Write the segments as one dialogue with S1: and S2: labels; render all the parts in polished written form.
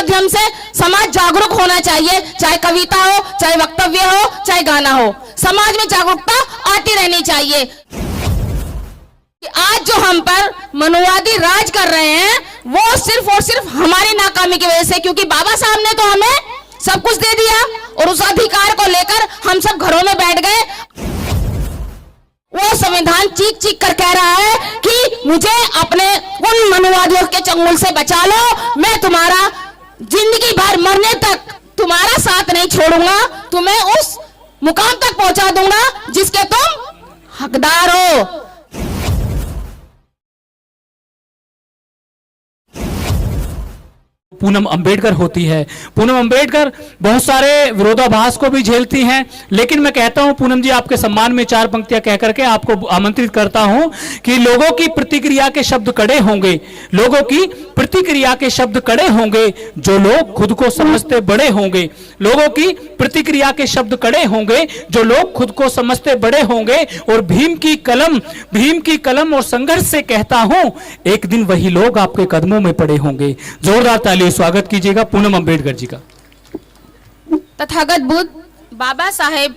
S1: माध्यम से समाज जागरूक होना चाहिए, चाहे कविता हो, चाहे वक्तव्य हो, चाहे गाना हो, समाज में जागरूकता आती रहनी चाहिए। आज जो हम पर मनुवादी राज कर रहे हैं वो सिर्फ और सिर्फ हमारी नाकामी की वजह से, क्योंकि बाबा साहब ने तो हमें सब कुछ दे दिया और उस अधिकार को लेकर हम सब घरों में बैठ गए। वो संविधान चीख चीख कर कह रहा है कि मुझे अपने उन मनुवादियों के चंगुल से बचा लो, मैं तुम्हारा जिंदगी भर मरने तक तुम्हारा साथ नहीं छोड़ूंगा, तुम्हें उस मुकाम तक पहुंचा दूंगा जिसके तुम हकदार हो।
S2: पूनम अंबेडकर होती है। पूनम अंबेडकर बहुत सारे विरोधाभास को भी झेलती हैं, लेकिन मैं कहता हूं पूनम जी, आपके सम्मान में 4 पंक्तियां कह करके आपको आमंत्रित करता हूं कि लोगों की प्रतिक्रिया के शब्द कड़े होंगे, लोगों की प्रतिक्रिया के शब्द कड़े होंगे, जो लोग खुद को समझते बड़े होंगे, लोगों की प्रतिक्रिया के शब्द कड़े होंगे, जो लोग खुद को समझते बड़े होंगे। और भीम की कलम और संघर्ष से कहता हूं, एक दिन वही लोग आपके कदमों में पड़े होंगे। जोरदार ताली स्वागत कीजिएगा पूनम अंबेडकर जी का।
S1: तथागत बुद्ध, बाबा साहेब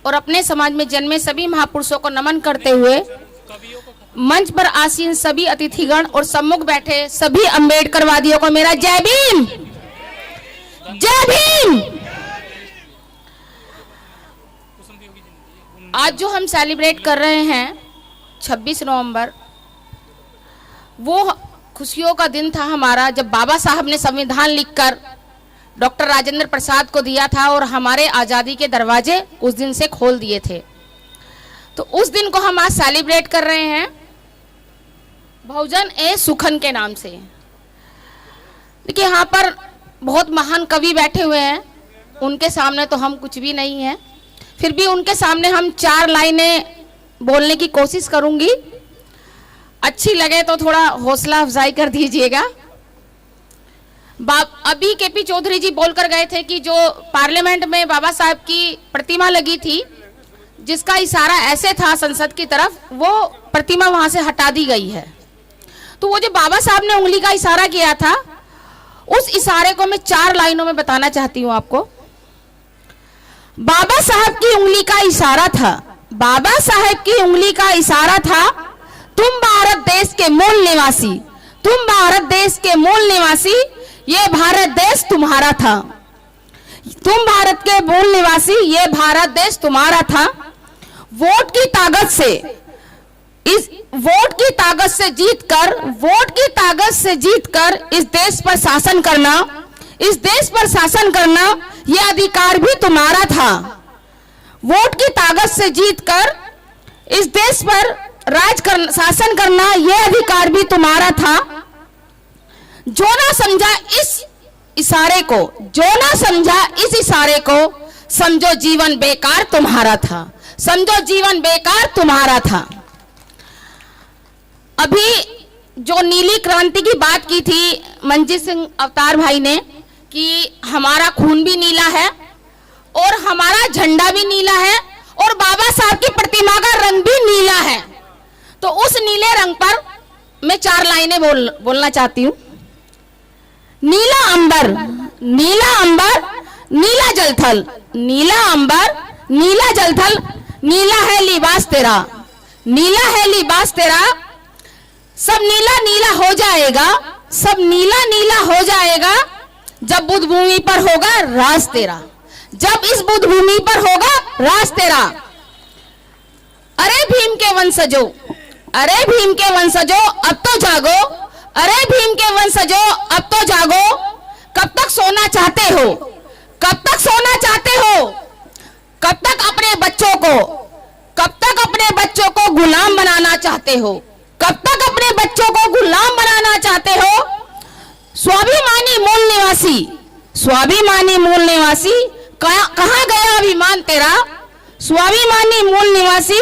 S1: और अपने समाज में जन्मे सभी महापुरुषों को नमन करते हुए मंच पर आसीन सभी अतिथिगण और सम्मुख बैठे सभी अंबेडकरवादियों को मेरा जय भीम, जय भीम। आज जो हम सेलिब्रेट कर रहे हैं 26 नवंबर, वो खुशियों का दिन था हमारा, जब बाबा साहब ने संविधान लिखकर डॉक्टर राजेंद्र प्रसाद को दिया था और हमारे आज़ादी के दरवाजे उस दिन से खोल दिए थे। तो उस दिन को हम आज सेलिब्रेट कर रहे हैं बहुजन ए सुखन के नाम से। देखिए, यहाँ पर बहुत महान कवि बैठे हुए हैं, उनके सामने तो हम कुछ भी नहीं हैं, फिर भी उनके सामने हम 4 लाइनें बोलने की कोशिश करूंगी। अच्छी लगे तो थोड़ा हौसला अफजाई कर दीजिएगा। अभी केपी चौधरी जी बोलकर गए थे कि जो पार्लियामेंट में बाबा साहब की प्रतिमा लगी थी, जिसका इशारा ऐसे था संसद की तरफ, वो प्रतिमा वहां से हटा दी गई है। तो वो जो बाबा साहब ने उंगली का इशारा किया था, उस इशारे को मैं 4 लाइनों में बताना चाहती हूं आपको। बाबा साहब की उंगली का इशारा था, बाबा साहब की उंगली का इशारा था, तुम भारत देश के मूल निवासी, तुम भारत देश के मूल निवासी, ये भारत देश तुम्हारा था, तुम भारत के मूल निवासी, ये भारत देश तुम्हारा था। वोट की ताकत से, इस वोट की ताकत से जीतकर, वोट की ताकत से जीतकर इस देश पर शासन करना, इस देश पर शासन करना, यह अधिकार भी तुम्हारा था। वोट की ताकत से जीतकर इस देश पर शासन करना, यह अधिकार भी तुम्हारा था। जो ना समझा इस इशारे को, जो ना समझा इस इशारे को, समझो जीवन बेकार तुम्हारा था, समझो जीवन बेकार तुम्हारा था। अभी जो नीली क्रांति की बात की थी मंजीत सिंह अवतार भाई ने, कि हमारा खून भी नीला है और हमारा झंडा भी नीला है और बाबा साहब की प्रतिमा का रंग भी नीला है। तो उस नीले रंग पर मैं 4 लाइनें बोलना चाहती हूँ। नीला अंबर, नीला अंबर, नीला जलथल, नीला अंबर, नीला जलथल, नीला है लिबास तेरा, नीला है लिबास तेरा, सब नीला नीला हो जाएगा, सब नीला नीला हो जाएगा, जब बुद्ध भूमि पर होगा राज तेरा, जब इस बुद्ध भूमि पर होगा राज तेरा। अरे भीम के वंशजों, अरे भीम के वंशजों अब तो जागो, अरे भीम के वंशजों अब तो जागो, कब तक सोना चाहते हो, कब तक सोना चाहते हो, कब तक अपने बच्चों को, कब तक अपने बच्चों को गुलाम बनाना चाहते हो, कब तक अपने बच्चों को गुलाम बनाना चाहते हो। स्वाभिमानी मूल निवासी, स्वाभिमानी मूल निवासी, कहां गया अभिमान तेरा, स्वाभिमानी मूल निवासी,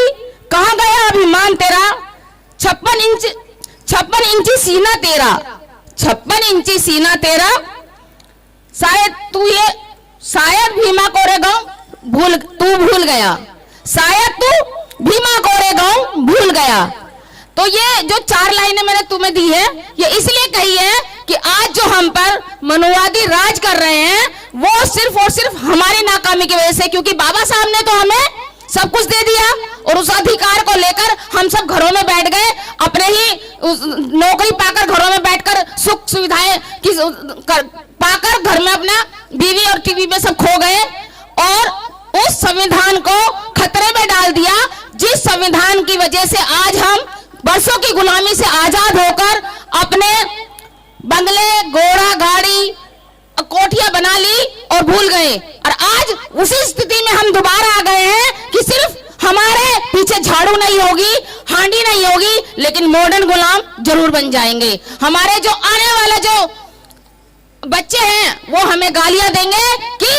S1: कहां गया अभिमान तेरा। 56 इंची सीना तेरा, 56 इंची सीना तेरा, शायद भीमा कोरेगांव तू भूल गया, शायद तू भीमा कोरेगांव भूल गया। तो ये जो 4 लाइनें मैंने तुम्हें दी है, ये इसलिए कही है कि आज जो हम पर मनुवादी राज कर रहे हैं वो सिर्फ और सिर्फ हमारी नाकामी की वजह से, क्योंकि बाबा साहब ने तो हमें सब कुछ दे दिया और उस अधिकार को लेकर हम सब घरों में बैठ गए, अपने ही नौकरी पाकर घरों में बैठकर सुख सुविधाएं पाकर घर में अपना बीवी और टीवी में सब खो गए और उस संविधान को खतरे में डाल दिया, जिस संविधान की वजह से आज हम वर्षों की गुलामी से आजाद होकर अपने बंगले, घोड़ा गाड़ी, कोठियां बना ली और भूल गए। और आज उसी स्थिति में हम दोबारा आ गए हैं कि सिर्फ हमारे पीछे झाड़ू नहीं होगी, हांडी नहीं होगी, लेकिन मॉडर्न गुलाम जरूर बन जाएंगे। हमारे जो आने वाले जो बच्चे हैं वो हमें गालियां देंगे कि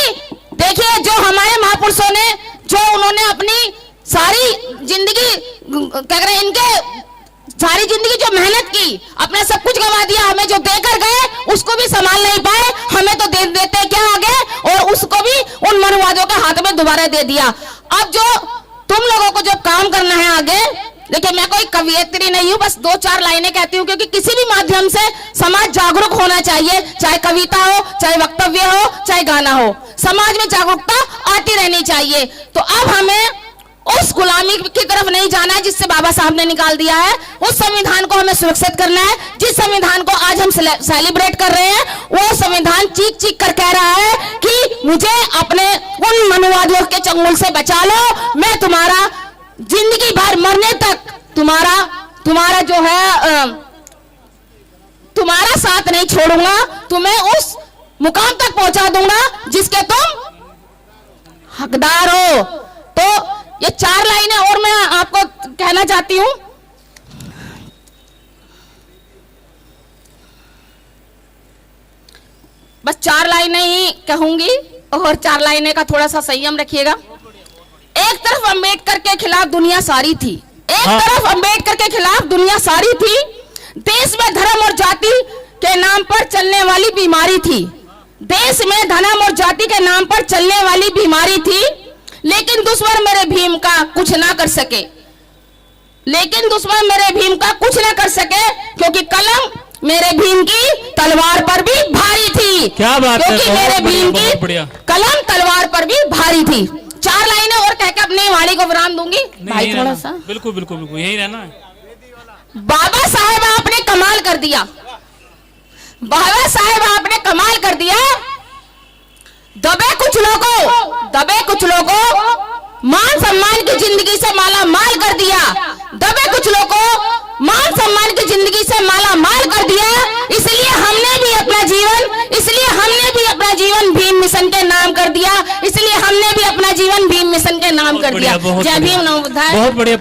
S1: देखिए जो हमारे महापुरुषों ने, जो उन्होंने अपनी सारी जिंदगी क्या करें, इनके सारी जिंदगी जो मेहनत की, अपना सब कुछ गंवा दिया, हमें जो देकर गए उसको भी संभाल नहीं पाए, हमें तो दे देते क्या आगे, और उसको भी उन मनुवादियों के हाथ में दोबारा दे दिया। अब जो तुम लोगों को जो काम करना है आगे, देखिए मैं कोई कवियत्री नहीं हूं, बस 2-4 लाइनें कहती हूं, क्योंकि किसी भी माध्यम से समाज जागरूक होना चाहिए, चाहे कविता हो, चाहे वक्तव्य हो, चाहे गाना हो, समाज में जागरूकता आती रहनी चाहिए। तो अब हमें उस गुलामी की तरफ नहीं जाना है जिससे बाबा साहब ने निकाल दिया है, उस संविधान को हमें सुरक्षित करना है। जिस संविधान को आज हम सेलिब्रेट कर रहे हैं वो संविधान चीख चीख कर कह रहा है कि मुझे अपने उन मनुवादियों के चंगुल से बचा लो, मैं तुम्हारा जिंदगी भर मरने तक तुम्हारा जो है तुम्हारा साथ नहीं छोड़ूंगा, तुम्हें उस मुकाम तक पहुंचा दूंगा जिसके तुम हकदार हो। तो ये 4 लाइनें और मैं आपको कहना चाहती हूं। बस 4 लाइनें ही कहूंगी और 4 लाइनें का थोड़ा सा संयम रखिएगा। एक तरफ अंबेडकर के खिलाफ दुनिया सारी थी, तरफ अंबेडकर के खिलाफ दुनिया सारी थी, देश में धर्म और जाति के नाम पर चलने वाली बीमारी थी, देश में धर्म और जाति के नाम पर चलने वाली बीमारी थी, लेकिन दुश्मन मेरे भीम का कुछ ना कर सके, क्योंकि कलम मेरे भीम की तलवार पर भी भारी थी।
S2: क्या बात है,
S1: क्योंकि मेरे भीम की कलम तलवार पर भी भारी थी। 4 लाइनें और कहकर अपनी वाणी को विराम दूंगी। भाई थोड़ा सा
S2: बिल्कुल बिल्कुल बिल्कुल यही रहना है।
S1: बाबा साहेब आपने कमाल कर दिया, बाबा साहेब आपने कमाल कर दिया। दबे कुछ लोगों मान सम्मान की जिंदगी से माला माल कर दिया, दबे कुछ लोगों मान सम्मान की जिंदगी से माला माल कर दिया। इसलिए हमने भी अपना जीवन भीम मिशन के नाम कर दिया, इसलिए हमने भी अपना जीवन भीम मिशन के नाम कर दिया। जय भीम, नमो बुद्धाय।
S2: बहुत बढ़िया।